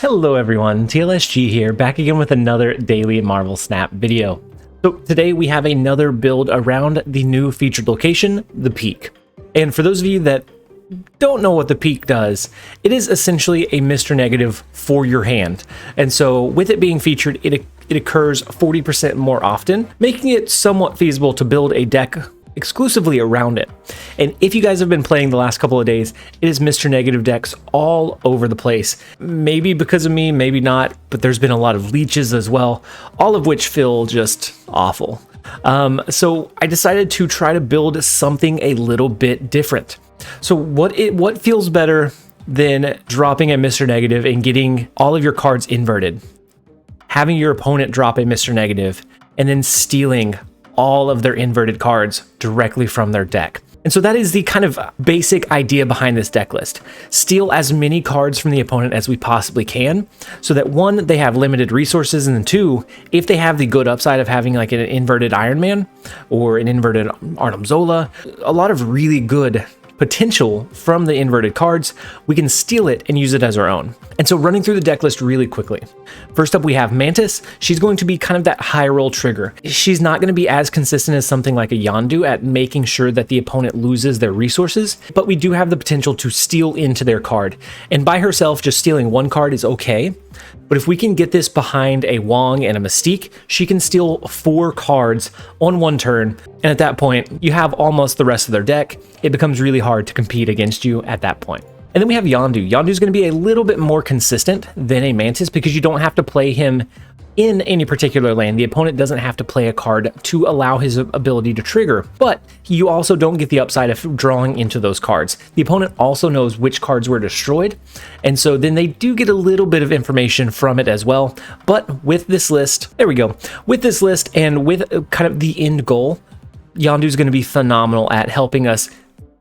Hello everyone, TLSG here, back again with another daily Marvel Snap video. So today we have another build around the new featured location, the Peak. And for those of you that don't know what the Peak does, it is essentially a Mr. Negative for your hand. And so with it being featured, it occurs 40% more often, making it somewhat feasible to build a deck exclusively around it. And if you guys have been playing the last couple of days, it is Mr. Negative decks all over the place. Maybe because of me, maybe not, but there's been a lot of leeches as well, all of which feel just awful. So I decided to try to build something a little bit different. So what feels better than dropping a Mr. Negative and getting all of your cards inverted, having your opponent drop a Mr. Negative, and then stealing all of their inverted cards directly from their deck. And so that is the kind of basic idea behind this deck list. Steal as many cards from the opponent as we possibly can, so that one, they have limited resources, and then two, if they have the good upside of having like an inverted Iron Man or an inverted Arnim Zola, a lot of really good potential from the inverted cards, we can steal it and use it as our own. And so running through the deck list really quickly. First up, we have Mantis. She's going to be kind of that high roll trigger. She's not going to be as consistent as something like a Yondu at making sure that the opponent loses their resources, but we do have the potential to steal into their card. And by herself, just stealing one card is okay. But if we can get this behind a Wong and a Mystique, she can steal 4 cards on one turn. And at that point, you have almost the rest of their deck. It becomes really hard to compete against you at that point. And then we have Yondu. Yondu is going to be a little bit more consistent than a Mantis because you don't have to play him in any particular lane. The opponent doesn't have to play a card to allow his ability to trigger, but you also don't get the upside of drawing into those cards. The opponent also knows which cards were destroyed, and so then they do get a little bit of information from it as well. But with this list, there we go. With this list and with kind of the end goal, Yondu is going to be phenomenal at helping us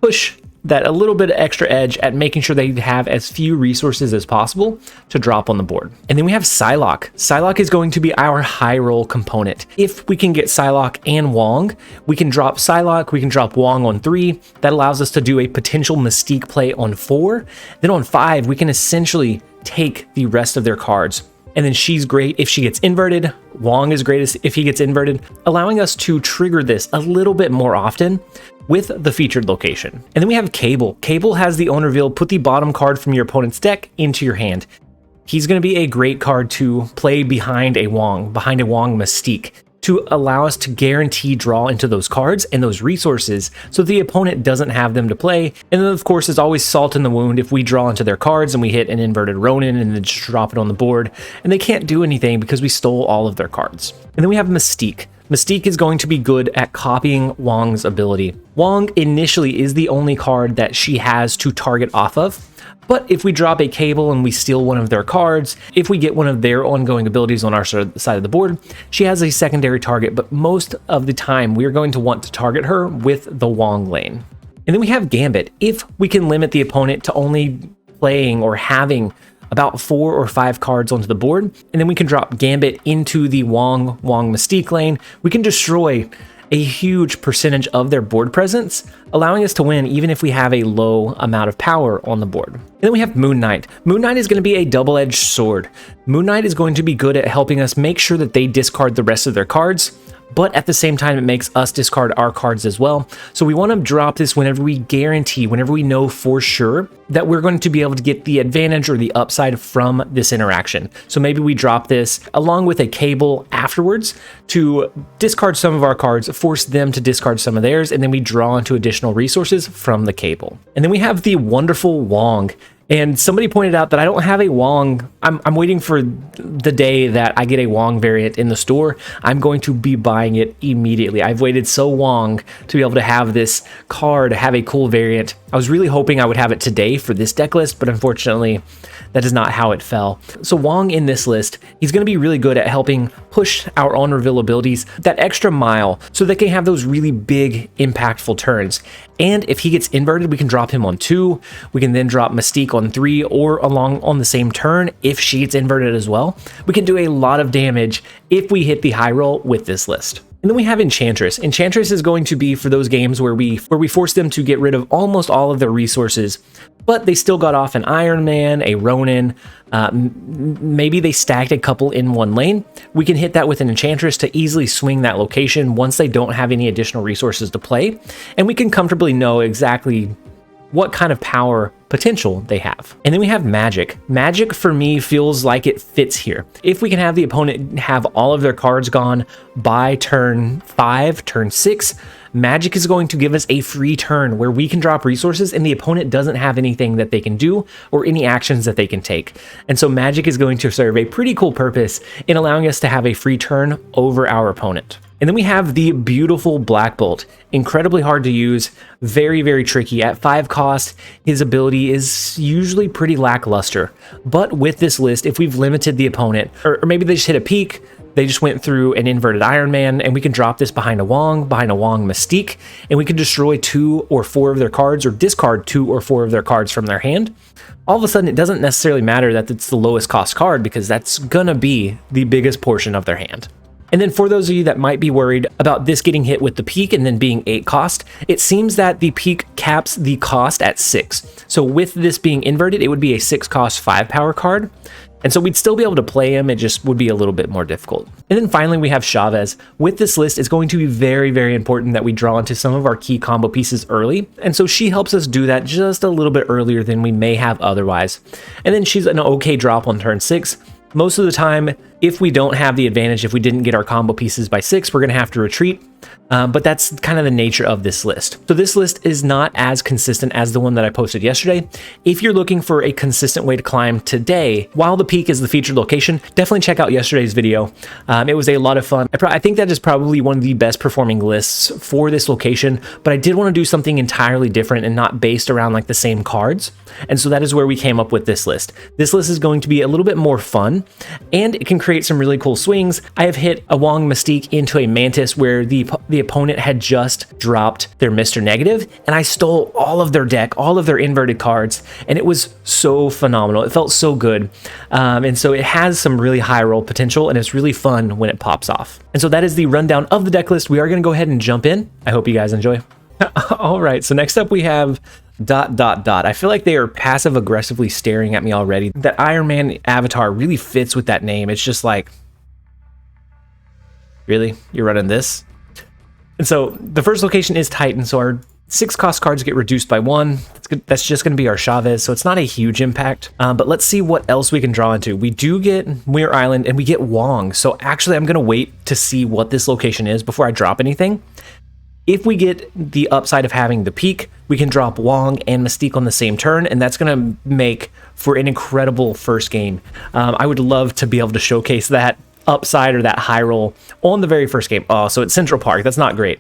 push that a little bit of extra edge at making sure they have as few resources as possible to drop on the board. And then we have Psylocke. Psylocke is going to be our high roll component. If we can get Psylocke and Wong, we can drop Psylocke, we can drop Wong on 3. That allows us to do a potential Mystique play on 4. Then on 5, we can essentially take the rest of their cards. And then she's great if she gets inverted. Wong is great if he gets inverted, allowing us to trigger this a little bit more often with the featured location. And then we have Cable. Cable has the owner reveal, put the bottom card from your opponent's deck into your hand. He's going to be a great card to play behind a Wong Mystique, to allow us to guarantee draw into those cards and those resources so the opponent doesn't have them to play. And then of course there's always salt in the wound if we draw into their cards and we hit an inverted Ronin and then just drop it on the board and they can't do anything because we stole all of their cards. And then we have Mystique. Mystique is going to be good at copying Wong's ability. Wong initially is the only card that she has to target off of. But if we drop a Cable and we steal one of their cards, if we get one of their ongoing abilities on our side of the board, she has a secondary target, but most of the time we're going to want to target her with the Wong lane. And then we have Gambit. If we can limit the opponent to only playing or having about 4 or 5 cards onto the board, and then we can drop Gambit into the Wong Mystique lane, we can destroy a huge percentage of their board presence, allowing us to win even if we have a low amount of power on the board. And then we have Moon Knight. Moon Knight is going to be a double-edged sword. Moon Knight is going to be good at helping us make sure that they discard the rest of their cards, but at the same time, it makes us discard our cards as well. So we want to drop this whenever we know for sure that we're going to be able to get the advantage or the upside from this interaction. So maybe we drop this along with a Cable afterwards to discard some of our cards, force them to discard some of theirs, and then we draw into additional resources from the Cable. And then we have the wonderful Wong. And somebody pointed out that I don't have a Wong. I'm waiting for the day that I get a Wong variant in the store. I'm going to be buying it immediately. I've waited so long to be able to have this card, have a cool variant. I was really hoping I would have it today for this deck list, but unfortunately, that is not how it fell. So Wong in this list, he's going to be really good at helping push our on reveal abilities that extra mile so they can have those really big, impactful turns. And if he gets inverted, we can drop him on 2. We can then drop Mystique on 3 or along on the same turn if she gets inverted as well. We can do a lot of damage if we hit the high roll with this list. And then we have Enchantress. Enchantress is going to be for those games where we force them to get rid of almost all of their resources but they still got off an Iron Man, a Ronin, maybe they stacked a couple in one lane. We can hit that with an Enchantress to easily swing that location once they don't have any additional resources to play, and we can comfortably know exactly what kind of power potential they have. And then we have magic. Magic for me feels like it fits here. If we can have the opponent have all of their cards gone by turn 5, turn 6, magic is going to give us a free turn where we can drop resources and the opponent doesn't have anything that they can do or any actions that they can take. And so magic is going to serve a pretty cool purpose in allowing us to have a free turn over our opponent. And then we have the beautiful Black Bolt. Incredibly hard to use, very, very tricky. At 5 cost, his ability is usually pretty lackluster. But with this list, if we've limited the opponent, or maybe they just hit a peak, they just went through an inverted Iron Man, and we can drop this behind a Wong Mystique, and we can destroy 2 or 4 of their cards, or discard 2 or 4 of their cards from their hand. All of a sudden, it doesn't necessarily matter that it's the lowest cost card, because that's gonna be the biggest portion of their hand. And then for those of you that might be worried about this getting hit with the peak and then being 8 cost, it seems that the peak caps the cost at 6. So with this being inverted, it would be a 6 cost 5 power card. And so we'd still be able to play him, it just would be a little bit more difficult. And then finally we have Xayvius. With this list, it's going to be very, very important that we draw into some of our key combo pieces early. And so she helps us do that just a little bit earlier than we may have otherwise. And then she's an okay drop on turn 6. Most of the time, if we don't have the advantage, if we didn't get our combo pieces by 6, we're going to have to retreat. But that's kind of the nature of this list. So this list is not as consistent as the one that I posted yesterday. If you're looking for a consistent way to climb today, while the peak is the featured location, definitely check out yesterday's video. It was a lot of fun. I think that is probably one of the best performing lists for this location, but I did want to do something entirely different and not based around like the same cards. And so that is where we came up with this list. This list is going to be a little bit more fun, and it can create some really cool swings. I have hit a Wong Mystique into a Mantis where the opponent had just dropped their Mr. Negative, and I stole all of their deck, all of their inverted cards, and it was so phenomenal. It felt so good. And so it has some really high roll potential, and it's really fun when it pops off. And so that is the rundown of the deck list. We are going to go ahead and jump in. I hope you guys enjoy. All right, so next up we have ... I feel like they are passive aggressively staring at me already. That Iron Man avatar really fits with that name. It's just like, really? You're running this? And so the first location is Titan, so our 6 cost cards get reduced by 1. That's just going to be our Xayvius, so it's not a huge impact. But let's see what else we can draw into. We do get Muir Island, and we get Wong. So actually, I'm going to wait to see what this location is before I drop anything. If we get the upside of having the peak, we can drop Wong and Mystique on the same turn, and that's going to make for an incredible first game. I would love to be able to showcase that upside or that high roll on the very first game. Oh, so it's Central Park. That's not great.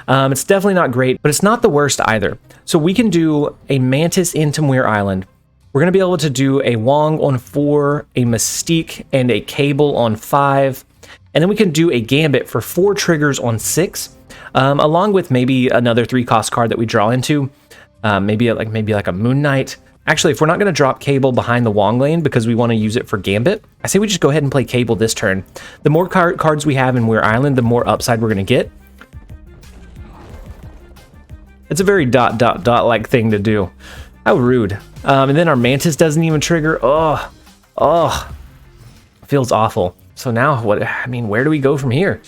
It's definitely not great, but it's not the worst either. So we can do a Mantis into Muir Island. We're going to be able to do a Wong on 4, a Mystique, and a Cable on 5. And then we can do a Gambit for 4 triggers on 6. Along with maybe another 3 cost card that we draw into, maybe like a Moon Knight. Actually, if we're not going to drop Cable behind the Wong lane because we want to use it for Gambit, I say we just go ahead and play Cable this turn. The more cards we have in Muir Island, the more upside we're going to get. It's a very ... like thing to do. How rude. And then our Mantis doesn't even trigger. Oh, feels awful. So now where do we go from here?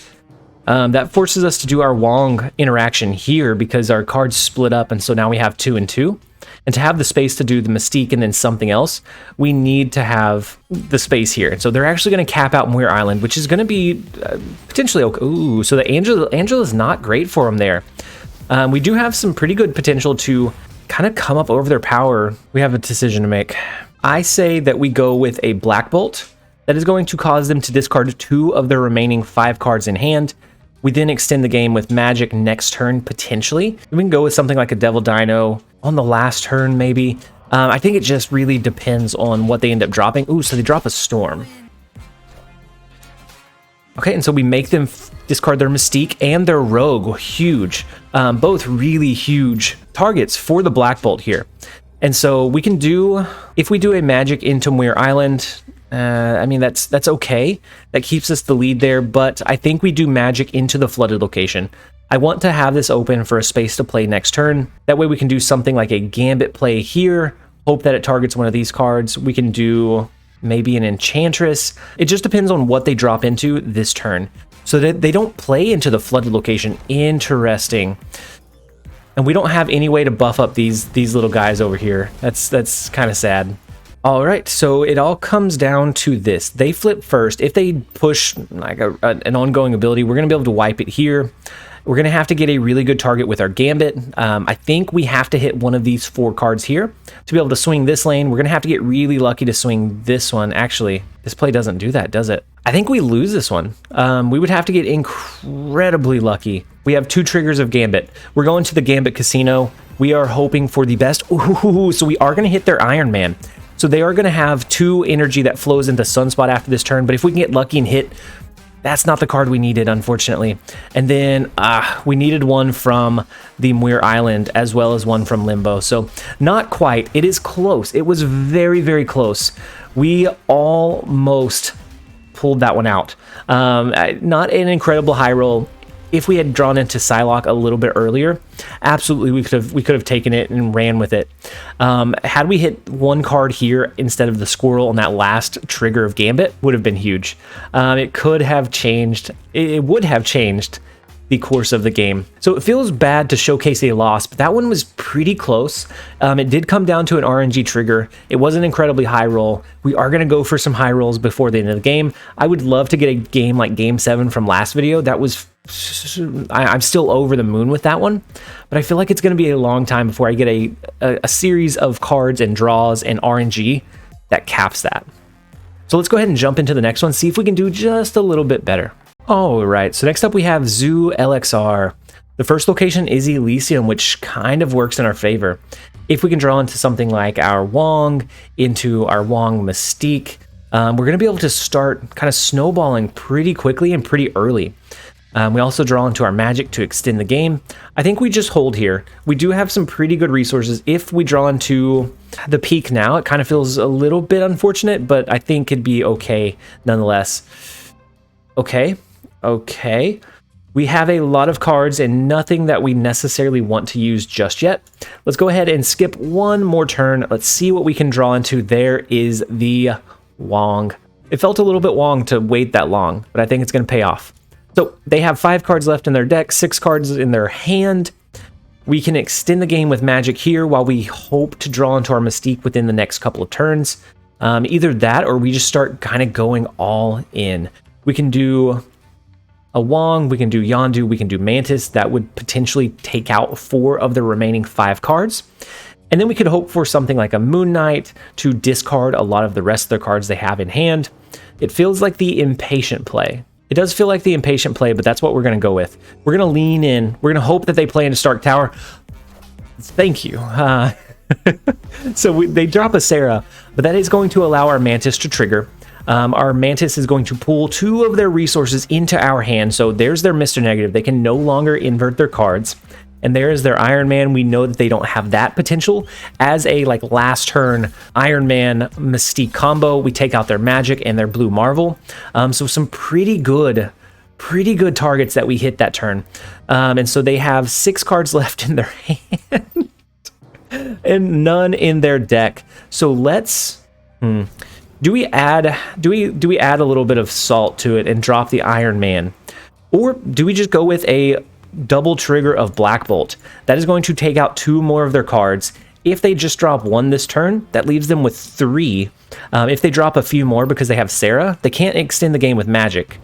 That forces us to do our Wong interaction here because our cards split up, and so now we have 2 and 2. And to have the space to do the Mystique and then something else, we need to have the space here. And so they're actually going to cap out Muir Island, which is going to be potentially okay. Ooh, so the Angel is not great for them there. We do have some pretty good potential to kind of come up over their power. We have a decision to make. I say that we go with a Black Bolt. That is going to cause them to discard 2 of their remaining 5 cards in hand. We then extend the game with Magic next turn, potentially. We can go with something like a Devil Dino on the last turn, maybe. I think it just really depends on what they end up dropping. Ooh, so they drop a Storm. Okay, and so we make them discard their Mystique and their Rogue. Huge. Both really huge targets for the Black Bolt here. And so we can do, if we do a Magic into Muir Island, that's okay. That keeps us the lead there, but I think we do Magic into the flooded location. I want to have this open for a space to play next turn. That way we can do something like a Gambit play here, hope that it targets one of these cards. We can do maybe an Enchantress. It just depends on what they drop into this turn. So that they don't play into the flooded location. Interesting. And we don't have any way to buff up these little guys over here. That's kind of sad. All right, so it all comes down to this. They flip first. If they push like an ongoing ability, we're going to be able to wipe it here. We're going to have to get a really good target with our Gambit. I think we have to hit one of these 4 cards here to be able to swing this lane. We're going to have to get really lucky to swing this one. Actually, this play doesn't do that, does it? I think we lose this one. We would have to get incredibly lucky. We have 2 triggers of Gambit. We're going to the Gambit Casino. We are hoping for the best. Ooh, so we are going to hit their Iron Man. So they are going to have 2 energy that flows into Sunspot after this turn. But if we can get lucky and hit, that's not the card we needed, unfortunately. And then we needed one from the Muir Island as well as one from Limbo. So not quite. It is close. It was very, very close. We almost pulled that one out. Not an incredible high roll. If we had drawn into Psylocke a little bit earlier, absolutely we could have taken it and ran with it. Had we hit 1 card here instead of the squirrel on that last trigger of Gambit, would have been huge. It could have changed. It would have changed the course of the game. So it feels bad to showcase a loss, but that one was pretty close. It did come down to an RNG trigger. It was an incredibly high roll. We are going to go for some high rolls before the end of the game. I would love to get a game like Game 7 from last video. That was... I'm still over the moon with that one, but I feel like it's going to be a long time before I get a series of cards and draws and RNG that caps that. So let's go ahead and jump into the next one, see if we can do just a little bit better. All right, so next up we have Zoo LXR. The first location is Elysium, which kind of works in our favor. If we can draw into something like our Wong, into our Wong Mystique, we're going to be able to start kind of snowballing pretty quickly and pretty early. We also draw into our magic to extend the game. I think we just hold here. We do have some pretty good resources. If we draw into the peak now, it kind of feels a little bit unfortunate, but I think it'd be okay nonetheless. Okay. We have a lot of cards and nothing that we necessarily want to use just yet. Let's go ahead and skip one more turn. Let's see what we can draw into. There is the Wong. It felt a little bit Wong to wait that long, but I think it's going to pay off. So they have 5 cards left in their deck, 6 cards in their hand. We can extend the game with magic here while we hope to draw into our Mystique within the next couple of turns. Either that or we just start kind of going all in. We can do a Wong, we can do Yondu, we can do Mantis. That would potentially take out 4 of the remaining 5 cards. And then we could hope for something like a Moon Knight to discard a lot of the rest of their cards they have in hand. It feels like the impatient play. It does feel like the impatient play, but that's what we're going to go with. We're going to lean in. We're going to hope that they play into Stark Tower. Thank you. So they drop a Sarah, but that is going to allow our Mantis to trigger. Our Mantis is going to pull 2 of their resources into our hand. So there's their Mr. Negative. They can no longer invert their cards. And there is their Iron Man. We know that they don't have that potential. As a last turn Iron Man Mystique combo, we take out their Magic and their Blue Marvel. So some pretty good targets that we hit that turn. And so they have 6 cards left in their hand and none in their deck. So let's do we add a little bit of salt to it and drop the Iron Man, or do we just go with a double trigger of Black Bolt? That is going to take out 2 more of their cards. If they just drop 1 this turn, that leaves them with 3. If they drop a few more because they have Sarah, they can't extend the game with magic.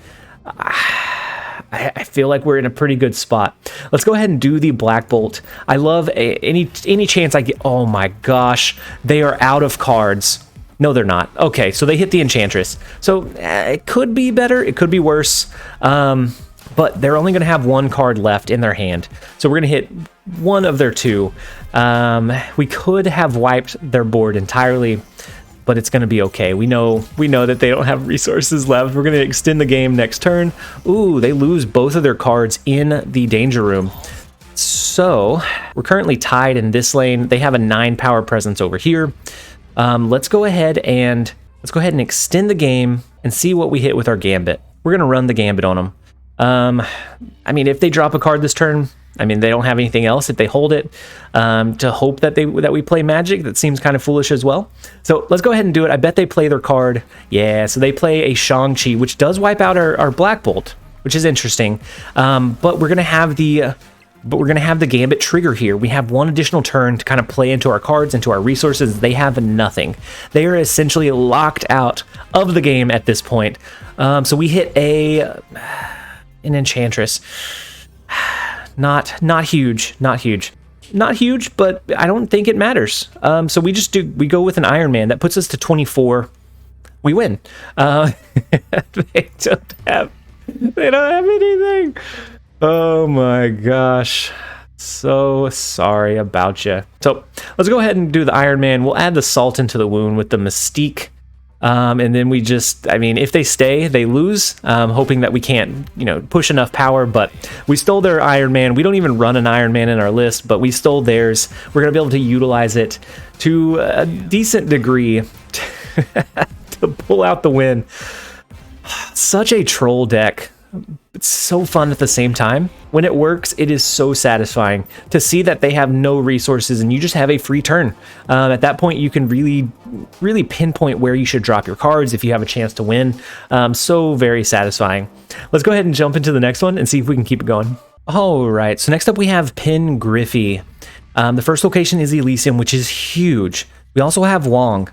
I feel like we're in a pretty good spot. Let's go ahead and do the Black Bolt. I love any chance I get. Oh my gosh, they are out of cards. No, they're not. Okay, so they hit the Enchantress. So it could be better, it could be worse. But they're only going to have 1 card left in their hand. So we're going to hit 1 of their 2. We could have wiped their board entirely, but it's going to be okay. We know that they don't have resources left. We're going to extend the game next turn. Ooh, they lose both of their cards in the danger room. So we're currently tied in this lane. They have a 9 power presence over here. Let's go ahead and extend the game and see what we hit with our Gambit. We're going to run the Gambit on them. I mean, if they drop a card this turn, I mean, they don't have anything else if they hold it to hope that we play magic. That seems kind of foolish as well. So let's go ahead and do it. I bet they play their card. Yeah, so they play a Shang-Chi, which does wipe out our Black Bolt, which is interesting. But we're gonna have the Gambit trigger here. We have one additional turn to kind of play into our cards, into our resources. They have nothing. They are essentially locked out of the game at this point. So we hit an Enchantress. Not huge, but I don't think it matters. So we go with an Iron Man that puts us to 24. We win. They don't have anything. Oh my gosh. So sorry about you. So let's go ahead and do the Iron Man. We'll add the salt into the wound with the Mystique. And then we just, I mean, if they stay, they lose, hoping that we can't, push enough power, but we stole their Iron Man. We don't even run an Iron Man in our list, but we stole theirs. We're going to be able to utilize it to a decent degree to pull out the win. Such a troll deck. It's so fun at the same time. When it works, it is so satisfying to see that they have no resources and you just have a free turn. At that point, you can really pinpoint where you should drop your cards if you have a chance to win. So very satisfying. Let's go ahead and jump into the next one and see if we can keep it going. All right, so next up we have Pin Griffey. The first location is Elysium, which is huge. We also have Wong.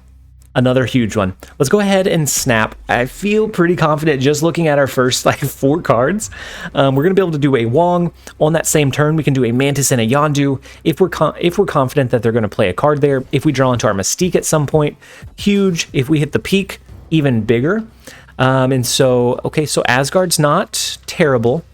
Another huge one. Let's go ahead and snap. I feel pretty confident just looking at our first 4 cards. We're going to be able to do a Wong. On that same turn, we can do a Mantis and a Yondu. If we're confident that they're going to play a card there. If we draw into our Mystique at some point, huge. If we hit the peak, even bigger. And so, okay, so Asgard's not terrible.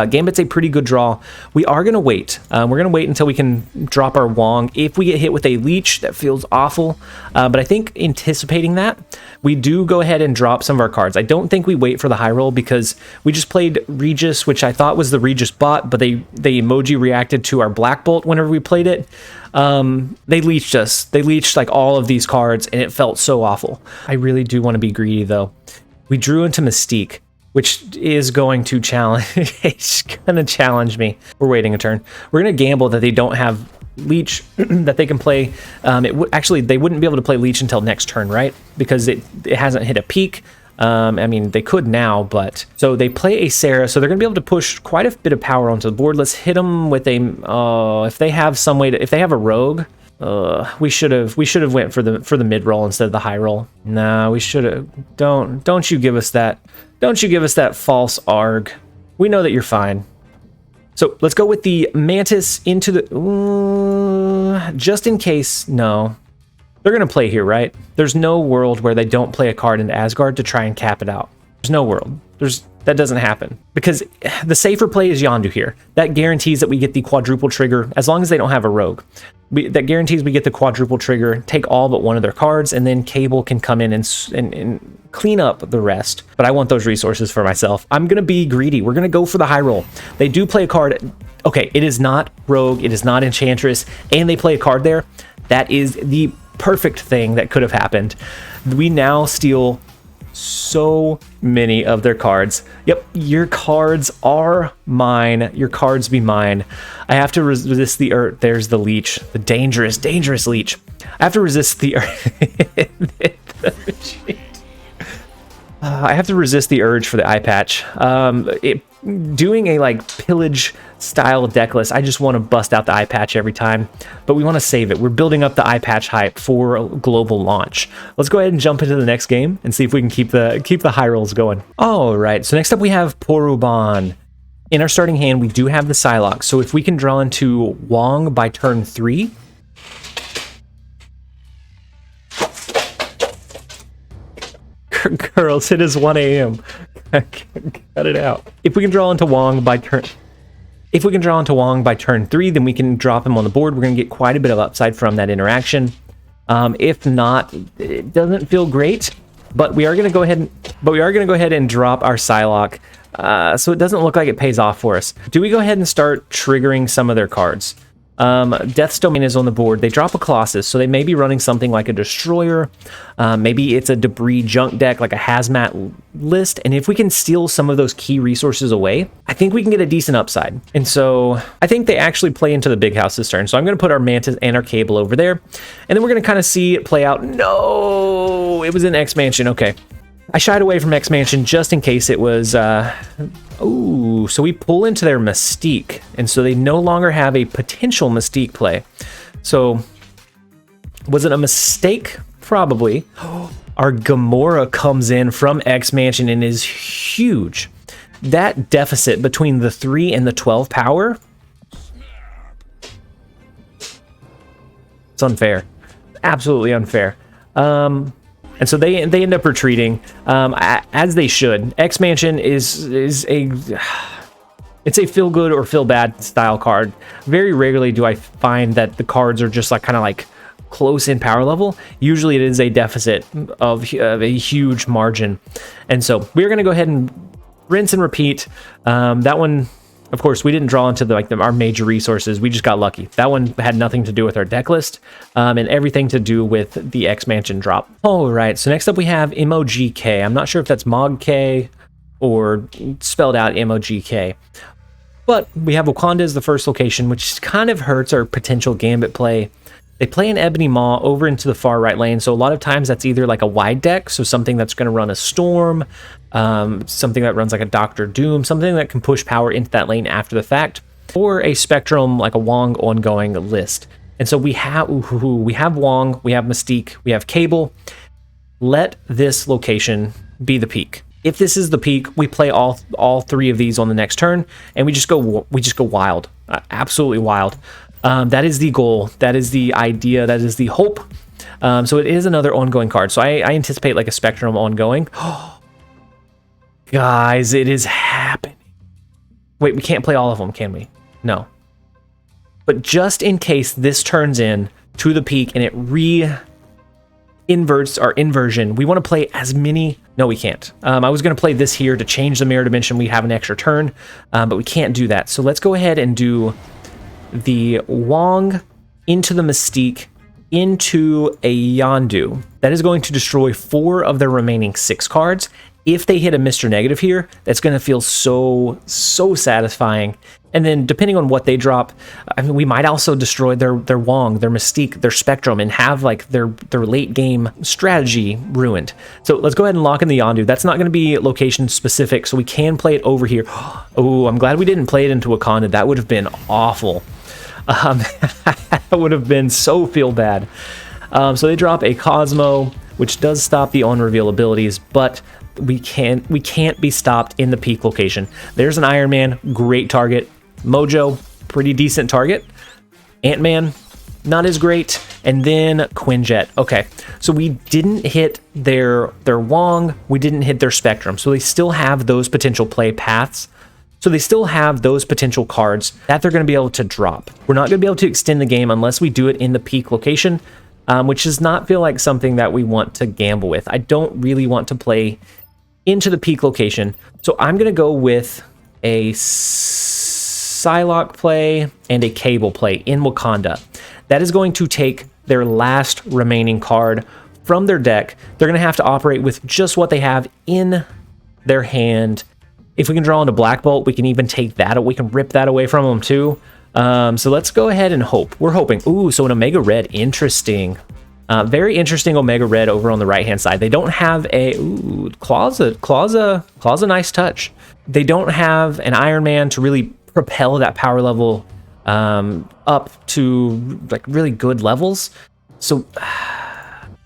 Gambit's a pretty good draw. We are going to wait. We're going to wait until we can drop our Wong. If we get hit with a Leech, that feels awful. But I think anticipating that, we do go ahead and drop some of our cards. I don't think we wait for the high roll because we just played Regis, which I thought was the Regis bot, but they emoji reacted to our Black Bolt whenever we played it. They leeched us. They leeched all of these cards, and it felt so awful. I really do want to be greedy, though. We drew into Mystique, which is going to challenge. It's gonna challenge me. We're waiting a turn. We're gonna gamble that they don't have Leech that they can play. Actually, they wouldn't be able to play Leech until next turn, right? Because it hasn't hit a peak. I mean, they could now, but so they play a Sarah, so they're gonna be able to push quite a bit of power onto the board. Let's hit them with a. If they have some way to, if they have a rogue. We should have went for the mid roll instead of the high roll. Nah, we should have. Don't you give us that. Don't you give us that false arg. We know that you're fine. So let's go with the Mantis into the... just in case, no. They're going to play here, right? There's no world where they don't play a card into Asgard to try and cap it out. There's no world. That doesn't happen. Because the safer play is Yondu here. That guarantees that we get the quadruple trigger, as long as they don't have a rogue. That guarantees we get the quadruple trigger, take all but one of their cards, and then Cable can come in and clean up the rest. But I want those resources for myself. I'm going to be greedy. We're going to go for the high roll. They do play a card. Okay, it is not Rogue. It is not Enchantress. And they play a card there. That is the perfect thing that could have happened. We now steal so many of their cards. Yep, your cards are mine. Your cards be mine. I have to resist the urge. There's the Leech, the dangerous Leech. I have to resist the I have to resist the urge for the eye patch. Doing a pillage style deck list, I just want to bust out the eye patch every time, but we want to save it. We're building up the eye patch hype for a global launch. Let's go ahead and jump into the next game and see if we can keep the high rolls going. All right, so next up we have Poruban. In our starting hand, we do have the Psylocke, so if we can draw into Wong by turn 3, girls, it is 1 a.m. Cut it out. If we can draw into Wong by turn 3, then we can drop him on the board. We're going to get quite a bit of upside from that interaction. If not, it doesn't feel great, but we are going to go ahead and drop our Psylocke. So it doesn't look like it pays off for us. Do we go ahead and start triggering some of their cards? Death's Domain is on the board. They drop a Colossus, so they may be running something like a Destroyer. Maybe it's a debris junk deck, like a hazmat list. And if we can steal some of those key resources away, I think we can get a decent upside. And so I think they actually play into the big house this turn. So I'm going to put our Mantis and our Cable over there. And then we're going to kind of see it play out. No, it was an X-Mansion. Okay. I shied away from X-Mansion just in case it was... Ooh, so we pull into their Mystique, and so they no longer have a potential Mystique play. So, was it a mistake? Probably. Our Gamora comes in from X-Mansion and is huge. That deficit between the 3 and the 12 power... It's unfair. Absolutely unfair. And so they end up retreating, as they should. X-Mansion is a... It's a feel good or feel bad style card. Very rarely do I find that the cards are just like kind of like close in power level. Usually it is a deficit of a huge margin. And so we're going to go ahead and rinse and repeat. That one... Of course, we didn't draw into our major resources. We just got lucky. That one had nothing to do with our deck list, and everything to do with the X-Mansion drop. All right, so next up we have MOGK. I'm not sure if that's MOGK or spelled out MOGK. But we have Wakanda as the first location, which kind of hurts our potential Gambit play. They play an Ebony Maw over into the far right lane, so a lot of times that's either like a wide deck, so something that's going to run a Storm, something that runs like a Doctor Doom, something that can push power into that lane after the fact, or a Spectrum like a Wong ongoing list. And so we have Wong, we have Mystique, we have Cable. Let this location be the peak. If this is the peak, we play all three of these on the next turn, and we just go wild, absolutely wild. That is the goal. That is the idea. That is the hope. So it is another ongoing card. So I anticipate like a Spectrum ongoing. Guys, it is happening. Wait, we can't play all of them, can we? No. But just in case this turns in to the peak and it inverts our inversion, we want to play as many... No, we can't. I was going to play this here to change the mirror dimension. We have an extra turn, but we can't do that. So let's go ahead and do... the Wong into the Mystique into a Yondu. That is going to destroy 4 of their remaining 6 cards. If they hit a Mr. Negative here, that's going to feel so satisfying. And then depending on what they drop, I mean, we might also destroy their Wong, their Mystique, their Spectrum, and have like their late game strategy ruined. So let's go ahead and lock in the Yondu. That's not going to be location specific, so we can play it over here. Oh, I'm glad we didn't play it into Wakanda. That would have been awful. That would have been so feel bad. So they drop a Cosmo, which does stop the on-reveal abilities, but we can't be stopped in the peak location. There's an Iron Man, great target. Mojo, pretty decent target. Ant-Man, not as great. And then Quinjet. Okay, so we didn't hit their Wong, we didn't hit their Spectrum, so they still have those potential play paths. So they still have those potential cards that they're going to be able to drop. We're not going to be able to extend the game unless we do it in the peak location, which does not feel like something that we want to gamble with. I don't really want to play into the peak location. So I'm going to go with a Psylocke play and a Cable play in Wakanda. That is going to take their last remaining card from their deck. They're going to have to operate with just what they have in their hand. If we can draw into Black Bolt, we can even take that. We can rip that away from them too. So let's go ahead and hope. We're hoping. Ooh, so an Omega Red. Interesting. Very interesting Omega Red over on the right-hand side. They don't have a... Ooh, Claw's a nice touch. They don't have an Iron Man to really propel that power level up to like really good levels. So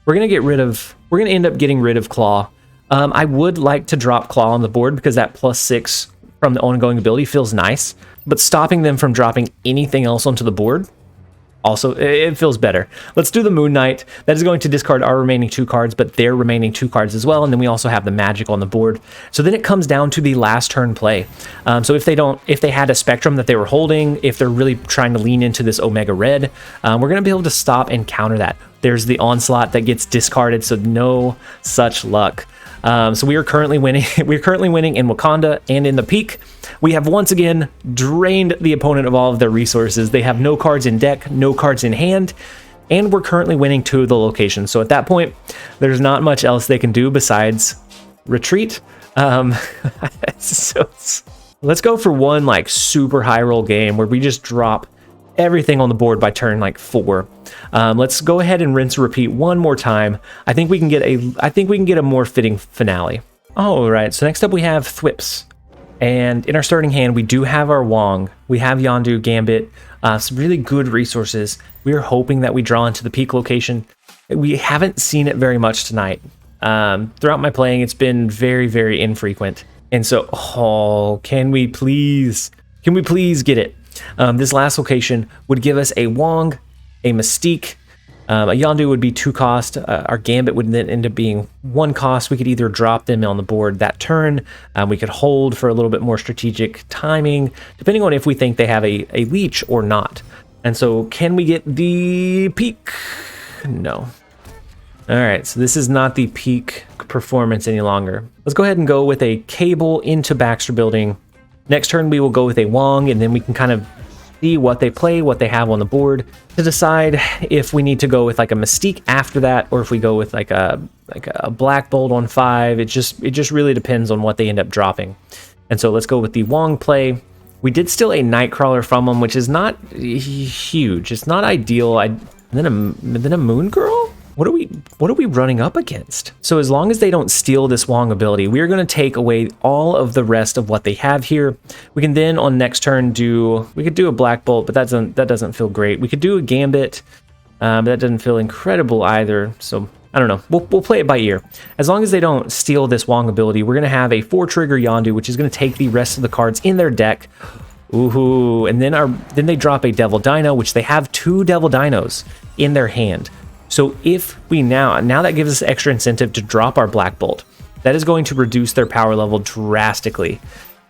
we're going to end up getting rid of Claw. I would like to drop Claw on the board because that +6 from the ongoing ability feels nice, but stopping them from dropping anything else onto the board, also, it feels better. Let's do the Moon Knight. That is going to discard our remaining 2 cards, but their remaining 2 cards as well, and then we also have the Magic on the board. So then it comes down to the last turn play. So if they had a Spectrum that they were holding, if they're really trying to lean into this Omega Red, we're going to be able to stop and counter that. There's the onslaught that gets discarded, so no such luck. So we are currently winning. We're currently winning in Wakanda and in the peak. We have once again drained the opponent of all of their resources. They have no cards in deck, no cards in hand, and we're currently winning 2 of the locations. So at that point, there's not much else they can do besides retreat. So let's go for one like super high roll game where we just drop everything on the board by turn like 4. Let's go ahead and rinse and repeat one more time. I think we can get a more fitting finale. All right, so next up we have Thwips. And in our starting hand, we do have our Wong. We have Yondu, Gambit, some really good resources. We are hoping that we draw into the peak location. We haven't seen it very much tonight. Throughout my playing, it's been very, very infrequent. And so, can we please get it? This last location would give us a Wong, a Mystique, a Yondu would be 2 cost. Our Gambit would then end up being 1 cost. We could either drop them on the board that turn. We could hold for a little bit more strategic timing, depending on if we think they have a leech or not. And so can we get the peak? No. All right, so this is not the peak performance any longer. Let's go ahead and go with a Cable into Baxter Building. Next turn, we will go with a Wong, and then we can kind of see what they play, what they have on the board, to decide if we need to go with like a Mystique after that, or if we go with like a Black Bolt on 5. It just really depends on what they end up dropping. And so let's go with the Wong play. We did steal a Nightcrawler from them, which is not huge. It's not ideal. Then a Moon Girl? What are we running up against? So as long as they don't steal this Wong ability, we are going to take away all of the rest of what they have here. We can then on next turn we could do a Black Bolt, but that doesn't feel great. We could do a Gambit, but that doesn't feel incredible either. So I don't know. We'll play it by ear. As long as they don't steal this Wong ability, we're going to have a 4-trigger Yondu, which is going to take the rest of the cards in their deck. Ooh, and then they drop a Devil Dino, which they have 2 Devil Dinos in their hand. So if we now that gives us extra incentive to drop our Black Bolt, that is going to reduce their power level drastically.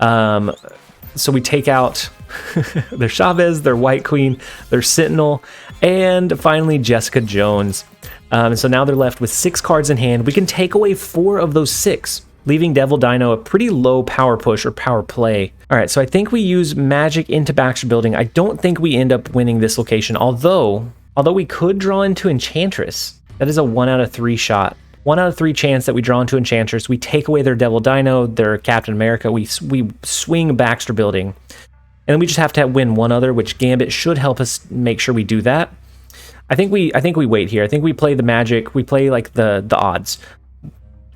So we take out their Chavez, their White Queen, their Sentinel, and finally Jessica Jones. So now they're left with 6 cards in hand. We can take away 4 of those 6, leaving Devil Dino a pretty low power push or power play. All right, so I think we use Magic into Baxter Building. I don't think we end up winning this location, although we could draw into Enchantress. That is a 1 out of 3 shot. 1 out of 3 chance that we draw into Enchantress. We take away their Devil Dino, their Captain America. We swing Baxter Building. And then we just have to win one other, which Gambit should help us make sure we do that. I think we wait here. I think we play the Magic. We play like the odds.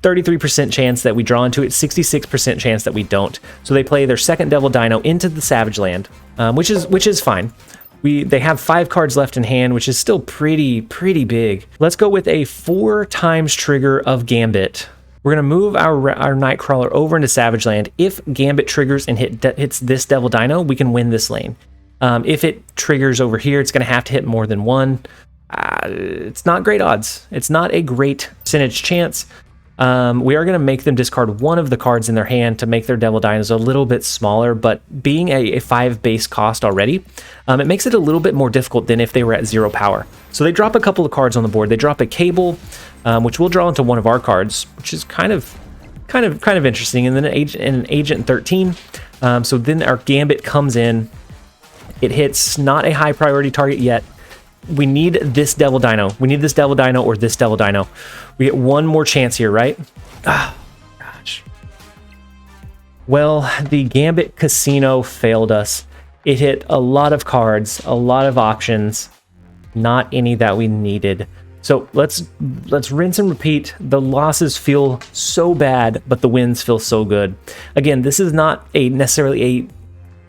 33% chance that we draw into it, 66% chance that we don't. So they play their second Devil Dino into the Savage Land, which is fine. They have 5 cards left in hand, which is still pretty big. Let's go with a 4 times trigger of Gambit. We're going to move our Nightcrawler over into Savage Land. If Gambit triggers and hits this Devil Dino, we can win this lane. If it triggers over here, it's going to have to hit more than 1. It's not great odds. It's not a great percentage chance. We are going to make them discard 1 of the cards in their hand to make their Devil Dinos a little bit smaller, but being a 5 base cost already, it makes it a little bit more difficult than if they were at 0 power. So they drop a couple of cards on the board. They drop a Cable, which we'll draw into one of our cards, which is kind of interesting, and then an Agent 13. So then our Gambit comes in. It hits not a high priority target yet. We need this Devil Dino. We need this Devil Dino or this Devil Dino. We get one more chance here, right? Ah, gosh. Well, the Gambit Casino failed us. It hit a lot of cards, a lot of options, not any that we needed. So let's rinse and repeat. The losses feel so bad, but the wins feel so good. Again, this is not necessarily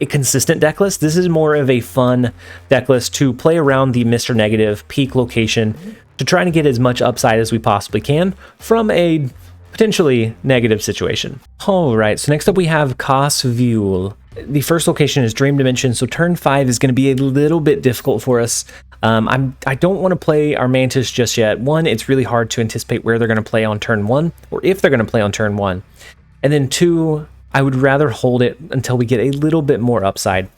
a consistent deck list. This is more of a fun deck list to play around the Mr. Negative peak location to try to get as much upside as we possibly can from a potentially negative situation. All right, so next up we have Caseus. The first location is Dream Dimension, so turn 5 is going to be a little bit difficult for us. I don't want to play our Mantis just yet. 1, it's really hard to anticipate where they're going to play on turn 1, or if they're going to play on turn 1. And then 2, I would rather hold it until we get a little bit more upside.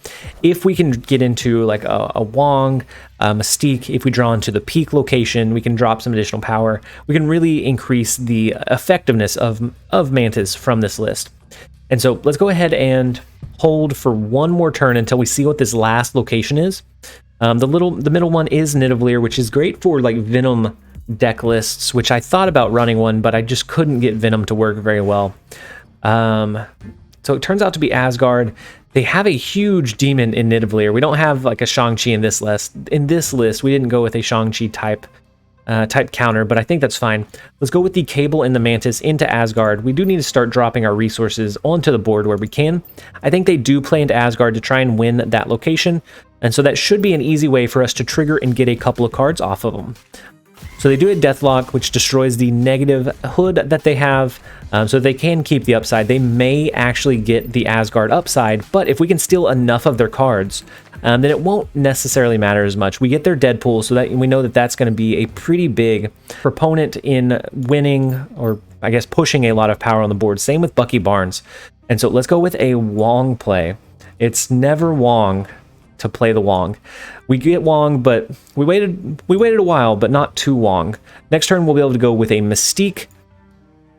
If we can get into like a Wong, Mystique, if we draw into the peak location, we can drop some additional power. We can really increase the effectiveness of Mantis from this list. And so let's go ahead and hold for one more turn until we see what this last location is. The middle one is Nidavellir, which is great for like Venom deck lists, which I thought about running one, but I just couldn't get Venom to work very well. So it turns out to be Asgard. They have a huge demon in Nidavellir. We don't have like a Shang-Chi in this list. In this list, we didn't go with a Shang-Chi type counter, but I think that's fine. Let's go with the Cable and the Mantis into Asgard. We do need to start dropping our resources onto the board where we can. I think they do play into Asgard to try and win that location, and so that should be an easy way for us to trigger and get a couple of cards off of them. So they do a Deathlock, which destroys the negative hood that they have, so they can keep the upside. They may actually get the Asgard upside, but if we can steal enough of their cards, then it won't necessarily matter as much. We get their Deadpool, so that we know that that's going to be a pretty big proponent in winning, or I guess pushing a lot of power on the board. Same with Bucky Barnes. And so let's go with a Wong play. It's never Wong to play the Wong. We get Wong, but we waited a while, but not too long. Next turn, we'll be able to go with a Mystique.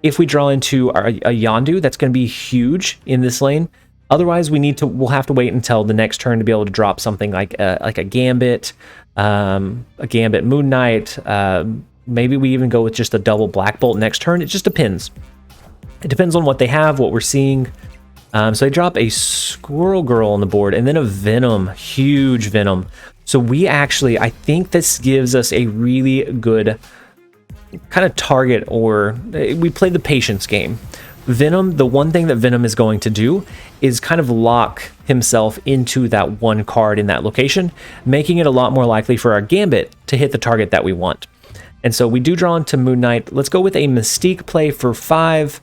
If we draw into a Yondu, that's going to be huge in this lane. Otherwise, we'll have to wait until the next turn to be able to drop something like a Gambit, Moon Knight. Maybe we even go with just a double Black Bolt next turn. It just depends. It depends on what they have, what we're seeing. So they drop a Squirrel Girl on the board, and then a Venom, huge Venom. So I think this gives us a really good kind of target, or we play the patience game. Venom, the one thing that Venom is going to do is kind of lock himself into that one card in that location, making it a lot more likely for our Gambit to hit the target that we want. And so we do draw into Moon Knight. Let's go with a Mystique play for 5.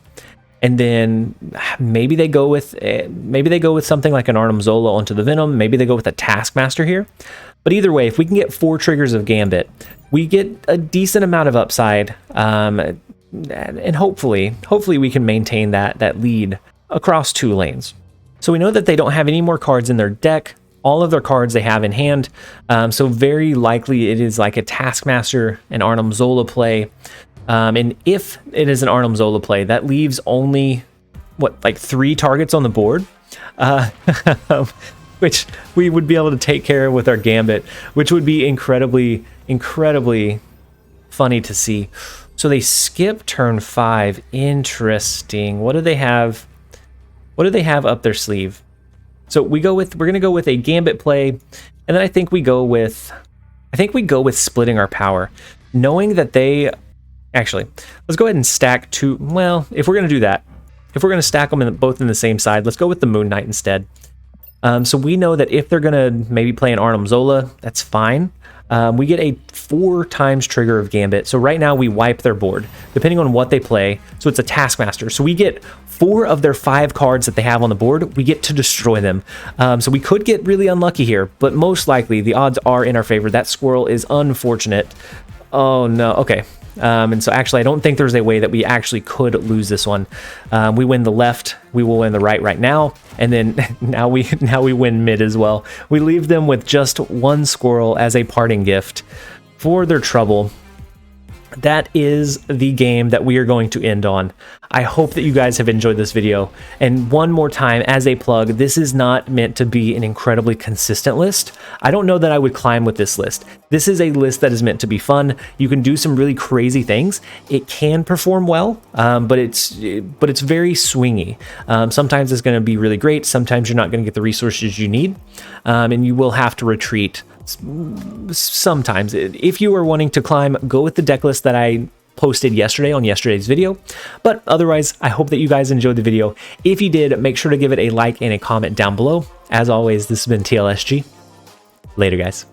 And then maybe they go with something like an Arnim Zola onto the Venom. Maybe they go with a Taskmaster here. But either way, if we can get 4 triggers of Gambit, we get a decent amount of upside, and hopefully we can maintain that lead across 2 lanes. So we know that they don't have any more cards in their deck. All of their cards they have in hand. So very likely it is like a Taskmaster and Arnim Zola play. And if it is an Arnim Zola play, that leaves only, like 3 targets on the board, which we would be able to take care of with our Gambit, which would be incredibly, incredibly funny to see. So they skip turn 5. Interesting. What do they have? What do they have up their sleeve? So we're going to go with a Gambit play, and then I think we go with splitting our power, knowing that they. Actually, let's go ahead and stack 2. Well, if we're going to do that, if we're going to stack them both in the same side, let's go with the Moon Knight instead. So we know that if they're going to maybe play an Arnim Zola, that's fine. We get a 4 times trigger of Gambit. So right now we wipe their board, depending on what they play. So it's a Taskmaster. So we get 4 of their 5 cards that they have on the board. We get to destroy them. So we could get really unlucky here, but most likely the odds are in our favor. That squirrel is unfortunate. Oh no, okay. And so actually I don't think there's a way that we actually could lose this one. We win the left, we will win the right now, and then now we win mid as well. We leave them with just 1 squirrel as a parting gift for their trouble. That is the game that we are going to end on. I hope that you guys have enjoyed this video. And one more time, as a plug, this is not meant to be an incredibly consistent list. I don't know that I would climb with this list. This is a list that is meant to be fun. You can do some really crazy things. It can perform well, but it's very swingy. Sometimes it's going to be really great. Sometimes you're not going to get the resources you need, and you will have to retreat. Sometimes, if you are wanting to climb, go with the deck list that I posted yesterday on yesterday's video. But otherwise, I hope that you guys enjoyed the video. If you did, make sure to give it a like and a comment down below. As always, this has been TLSG. Later, guys.